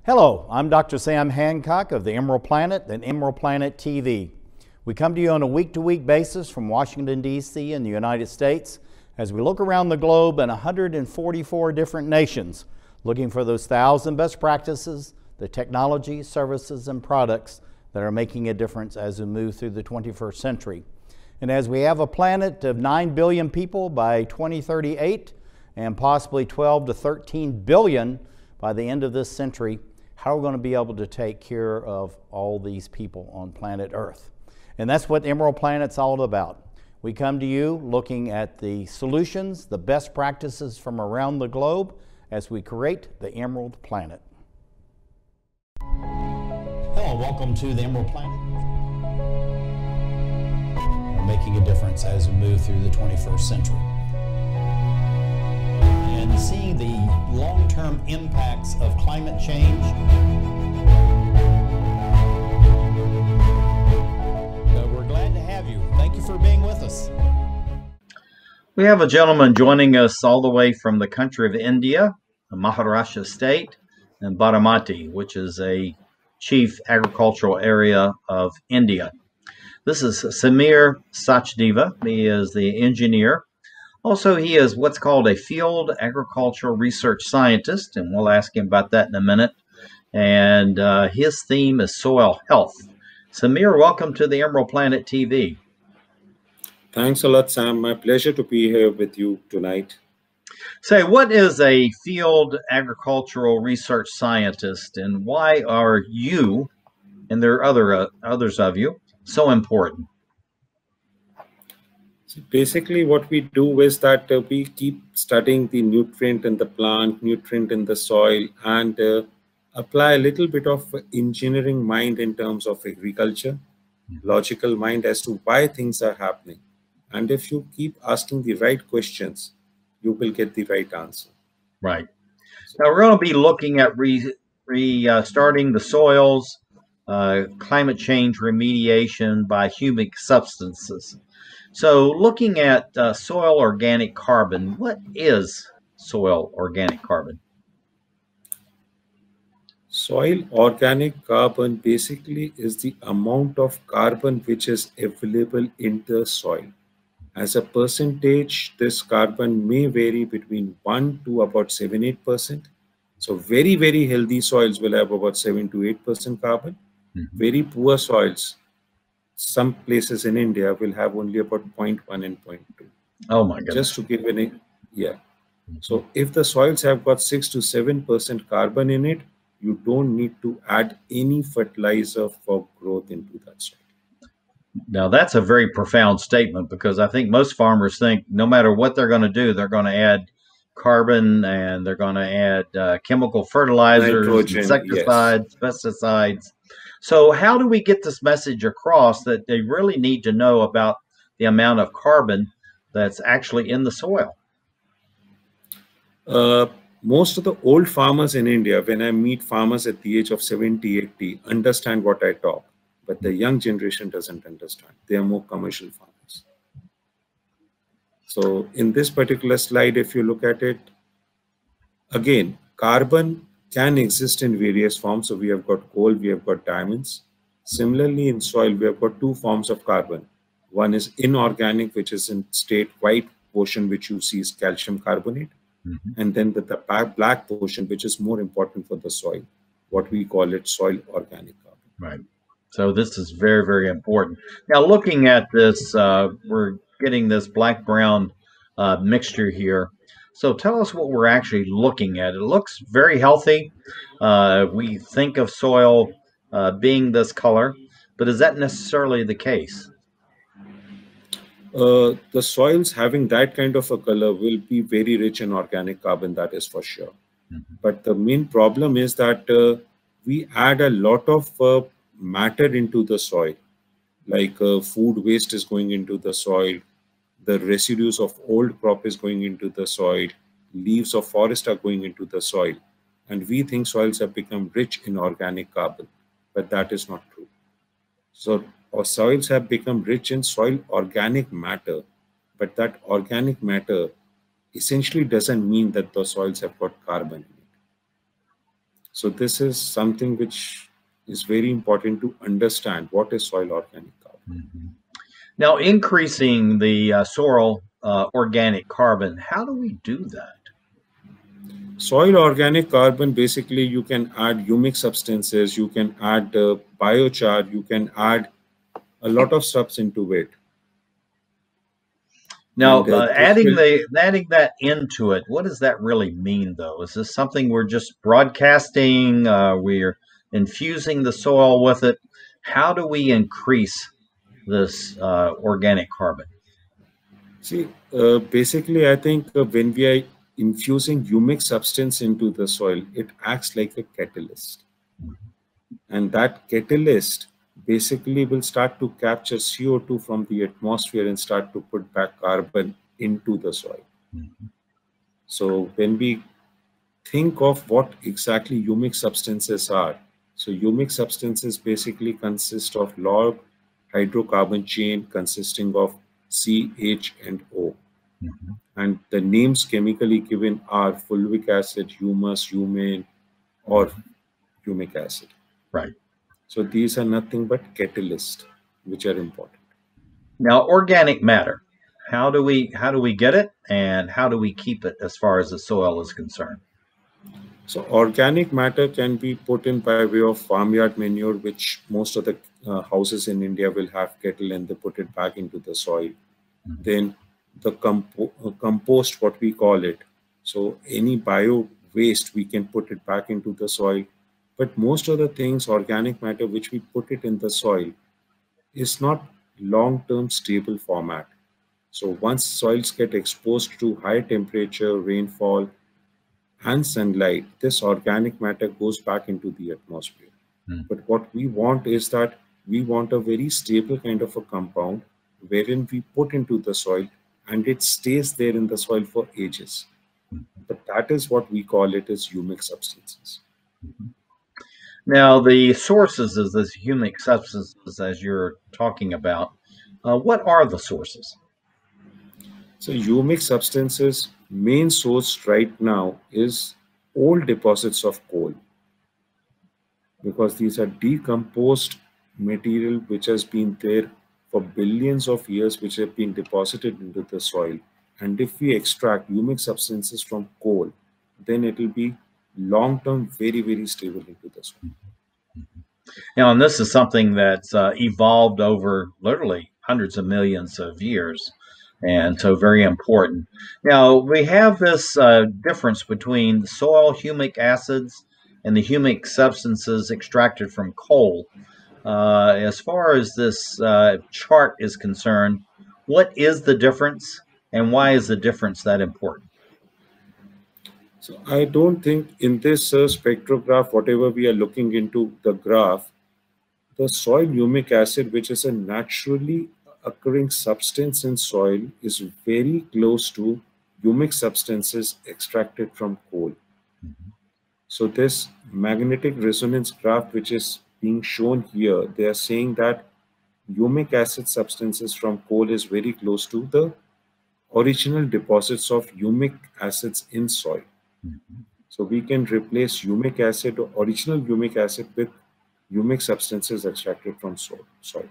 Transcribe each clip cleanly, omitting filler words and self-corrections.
Hello, I'm Dr. Sam Hancock of the Emerald Planet and Emerald Planet TV. We come to you on a week-to-week basis from Washington, D.C. in the United States as we look around the globe in 144 different nations, looking for those 1,000 best practices, the technology, services, and products that are making a difference as we move through the 21st century. And as we have a planet of 9 billion people by 2038 and possibly 12 to 13 billion by the end of this century, how are we going to be able to take care of all these people on planet Earth? And that's what Emerald Planet's all about. We come to you looking at the solutions, the best practices from around the globe as we create the Emerald Planet. Hello, welcome to the Emerald Planet. We're making a difference as we move through the 21st century. And seeing the long-term impacts of climate change. We're glad to have you. Thank you for being with us. We have a gentleman joining us all the way from the country of India, the Maharashtra state, and Baramati, which is a chief agricultural area of India. This is Samir Sachdeva. He is the engineer. Also, he is what's called a field agricultural research scientist, and we'll ask him about that in a minute. And his theme is soil health. Samir, welcome to the Emerald Planet TV. Thanks a lot, Sam. My pleasure to be here with you tonight. Say, what is a field agricultural research scientist, and why are you, and there are others of you, so important? So basically, what we do is that we keep studying the nutrient in the plant, nutrient in the soil, and apply a little bit of engineering mind in terms of agriculture, logical mind as to why things are happening. And if you keep asking the right questions, you will get the right answer. Right. Now we're going to be looking at restarting the soils, climate change remediation by humic substances. So looking at soil organic carbon, what is soil organic carbon? Soil organic carbon basically is the amount of carbon which is available in the soil. As a percentage, this carbon may vary between 1 to about 7-8%. So very, very healthy soils will have about 7 to 8% carbon. Very poor soils, some places in India will have only about 0.1 and 0.2. Oh my goodness. Just to give So if the soils have got 6 to 7% carbon in it, you don't need to add any fertilizer for growth into that soil. Now that's a very profound statement, because I think most farmers think no matter what they're going to do, they're going to add carbon and they're going to add chemical fertilizers, nitrogen, insecticides, pesticides. So how do we get this message across that they really need to know about the amount of carbon that's actually in the soil? Most of the old farmers in India, when I meet farmers at the age of 70, 80, understand what I talk. But the young generation doesn't understand. They are more commercial farmers. So in this particular slide, if you look at it, again, carbon can exist in various forms. So we have got coal, we have got diamonds. Similarly, in soil, we have got two forms of carbon. One is inorganic, which is in straight white portion, which you see is calcium carbonate. And then the black portion, which is more important for the soil, what we call it soil organic carbon. Right. So this is very, very important. Now, looking at this, we're getting this black-brown mixture here. So tell us what we're actually looking at. It looks very healthy. We think of soil being this color, but is that necessarily the case? The soils having that kind of a color will be very rich in organic carbon, that is for sure. But the main problem is that we add a lot of matter into the soil, like food waste is going into the soil, the residues of old crop is going into the soil, leaves of forest are going into the soil, and we think soils have become rich in organic carbon, but that is not true. So our soils have become rich in soil organic matter, but that organic matter essentially doesn't mean that the soils have got carbon in it. So this is something which is very important to understand what is soil organic carbon. Mm-hmm. Now, increasing the soil organic carbon, how do we do that? Soil organic carbon, basically you can add humic substances, you can add biochar, you can add a lot of stuff into it. Now, adding that into it, what does that really mean, though? Is this something we're just broadcasting? We're infusing the soil with it. How do we increase this organic carbon? See, basically, I think when we are infusing humic substance into the soil, it acts like a catalyst. And that catalyst basically will start to capture CO2 from the atmosphere and start to put back carbon into the soil. Mm-hmm. So when we think of what exactly humic substances are, so humic substances basically consist of log hydrocarbon chain consisting of C, H, and O. Mm-hmm. And the names chemically given are fulvic acid, humus, humane, or humic acid. Right. So these are nothing but catalysts, which are important. Now, organic matter, how do we get it, and how do we keep it as far as the soil is concerned? So organic matter can be put in by way of farmyard manure, which most of the houses in India will have kettle, and they put it back into the soil. Mm-hmm. Then the compost, what we call it. So any bio waste, we can put it back into the soil. But most of the things, organic matter, which we put it in the soil, is not long-term stable format. So once soils get exposed to high temperature, rainfall, and sunlight, this organic matter goes back into the atmosphere. But what we want is that we want a very stable kind of a compound wherein we put into the soil and it stays there in the soil for ages. But that is what we call it as humic substances. Now, the sources of this humic substances, as you're talking about, what are the sources? So humic substances, main source right now is old deposits of coal, because these are decomposed material which has been there for billions of years, which have been deposited into the soil. And if we extract humic substances from coal, then it will be long-term very, very stable into the soil. Now, and this is something that's evolved over literally hundreds of millions of years, and so very important. Now, we have this difference between soil humic acids and the humic substances extracted from coal. As far as this chart is concerned, what is the difference, and why is the difference that important? So I don't think in this spectrograph, whatever we are looking into the graph, the soil humic acid, which is a naturally occurring substance in soil, is very close to humic substances extracted from coal. Mm-hmm. So this magnetic resonance graph, which is being shown here, they are saying that humic acid substances from coal is very close to the original deposits of humic acids in soil. Mm-hmm. So we can replace humic acid, or original humic acid, with humic substances extracted from soil,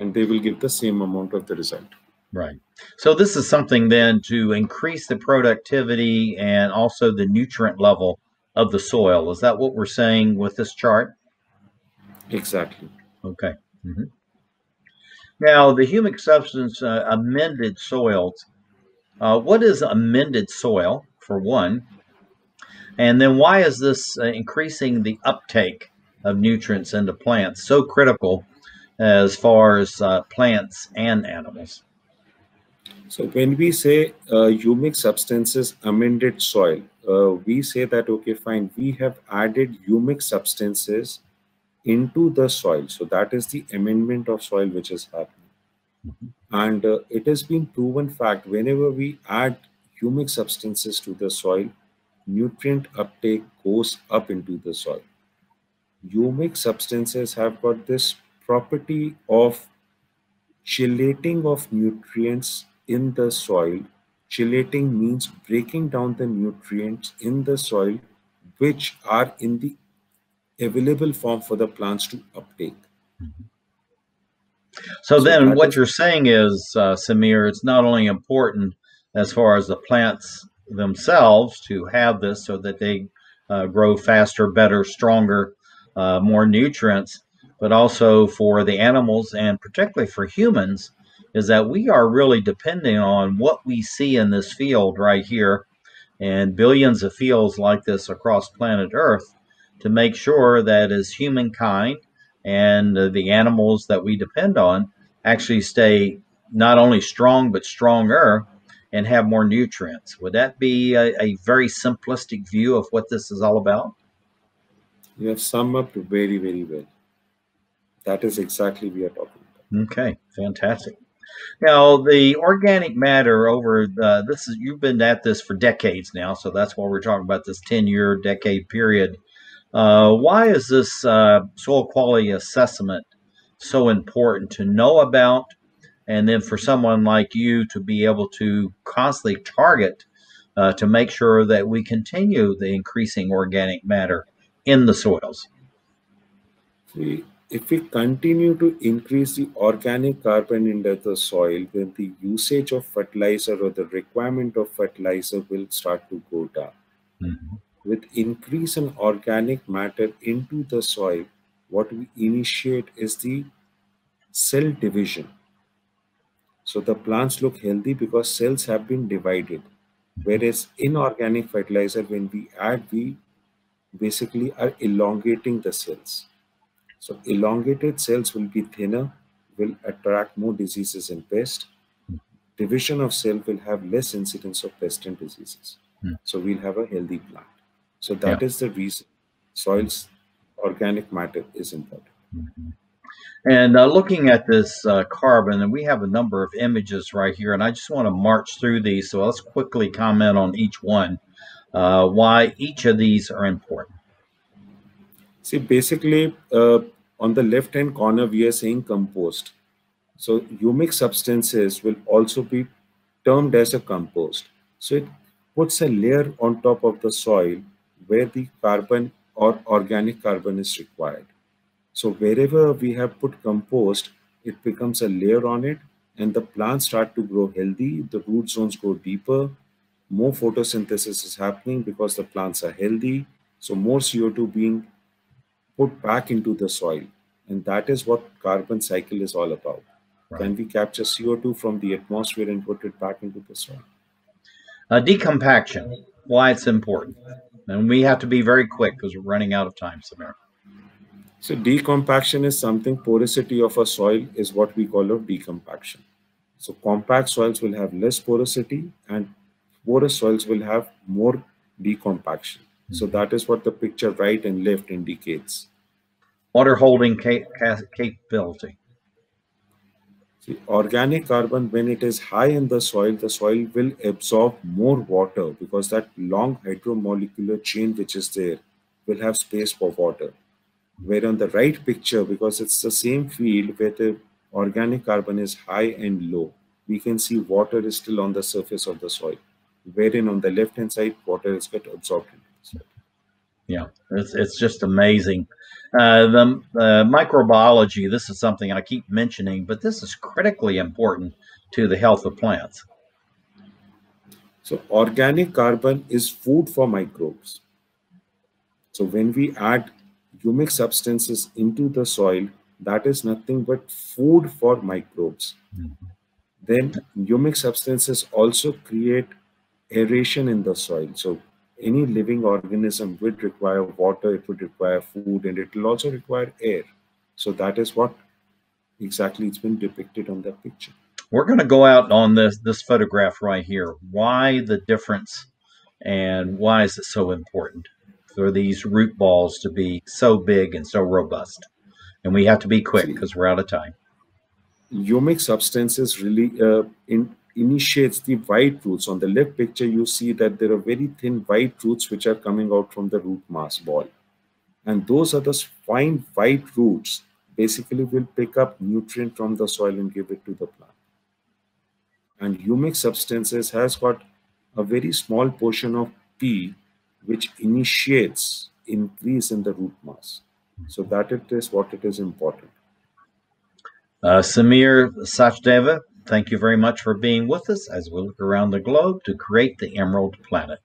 and they will give the same amount of the result. Right. So this is something then to increase the productivity and also the nutrient level of the soil. Is that what we're saying with this chart? Exactly. Okay. Mm-hmm. Now, the humic substance amended soils. What is amended soil, for one? And then why is this increasing the uptake of nutrients into plants so critical as far as plants and animals? So when we say humic substances amended soil, we say that, okay, fine, we have added humic substances into the soil. So that is the amendment of soil which is happening. Mm-hmm. And it has been proven fact, whenever we add humic substances to the soil, nutrient uptake goes up into the soil. Humic substances have got this property of chelating of nutrients in the soil. Chelating means breaking down the nutrients in the soil which are in the available form for the plants to uptake. So then what you're saying is, Samir, it's not only important as far as the plants themselves to have this so that they grow faster, better, stronger, more nutrients, but also for the animals and particularly for humans, is that we are really depending on what we see in this field right here and billions of fields like this across planet Earth to make sure that as humankind and the animals that we depend on actually stay not only strong but stronger and have more nutrients. Would that be a very simplistic view of what this is all about? You have summed up very, very well. That is exactly what we are talking about. Okay, fantastic. Now, the organic matter over this is, you've been at this for decades now, so that's why we're talking about this 10-year decade period. Why is this soil quality assessment so important to know about, and then for someone like you to be able to constantly target to make sure that we continue the increasing organic matter in the soils? See, if we continue to increase the organic carbon into the soil, then the usage of fertilizer or the requirement of fertilizer will start to go down. Mm-hmm. With increase in organic matter into the soil, what we initiate is the cell division. So the plants look healthy because cells have been divided. Whereas inorganic fertilizer, when we add, we basically are elongating the cells. So elongated cells will be thinner, will attract more diseases and pests. Division of cell will have less incidence of pest and diseases. So we'll have a healthy plant. So that is the reason soil's organic matter is important. And looking at this carbon, and we have a number of images right here, and I just want to march through these. So let's quickly comment on each one, why each of these are important. See, basically, on the left-hand corner, we are saying compost. So humic substances will also be termed as a compost. So it puts a layer on top of the soil where the carbon or organic carbon is required. So wherever we have put compost, it becomes a layer on it, and the plants start to grow healthy. The root zones go deeper. More photosynthesis is happening because the plants are healthy. So more CO2 being put back into the soil. And that is what carbon cycle is all about. Right. Can we capture CO2 from the atmosphere and put it back into the soil? Decompaction, why it's important. And we have to be very quick because we're running out of time, Samir. So decompaction is something, porosity of a soil is what we call a decompaction. So compact soils will have less porosity and porous soils will have more decompaction. So that is what the picture right and left indicates. Water holding capability. See, organic carbon, when it is high in the soil will absorb more water because that long hydromolecular chain which is there will have space for water. Where on the right picture, because it's the same field where the organic carbon is high and low, we can see water is still on the surface of the soil. Wherein on the left-hand side, water is get absorbed into the soil. Yeah, it's just amazing. The microbiology, this is something I keep mentioning, but this is critically important to the health of plants. So organic carbon is food for microbes. So when we add humic substances into the soil, that is nothing but food for microbes. Then humic substances also create aeration in the soil. So any living organism would require water, it would require food, and it will also require air. So that is what exactly it's been depicted on that picture. We're going to go out on this photograph right here. Why the difference and why is it so important for these root balls to be so big and so robust? And we have to be quick because we're out of time. Humic substances really initiates the white roots. On the left picture, you see that there are very thin white roots which are coming out from the root mass ball. And those are the fine white roots basically will pick up nutrient from the soil and give it to the plant. And humic substances has got a very small portion of P which initiates increase in the root mass. So that it is what it is important. Samir Sachdeva, thank you very much for being with us as we look around the globe to create the Emerald Planet.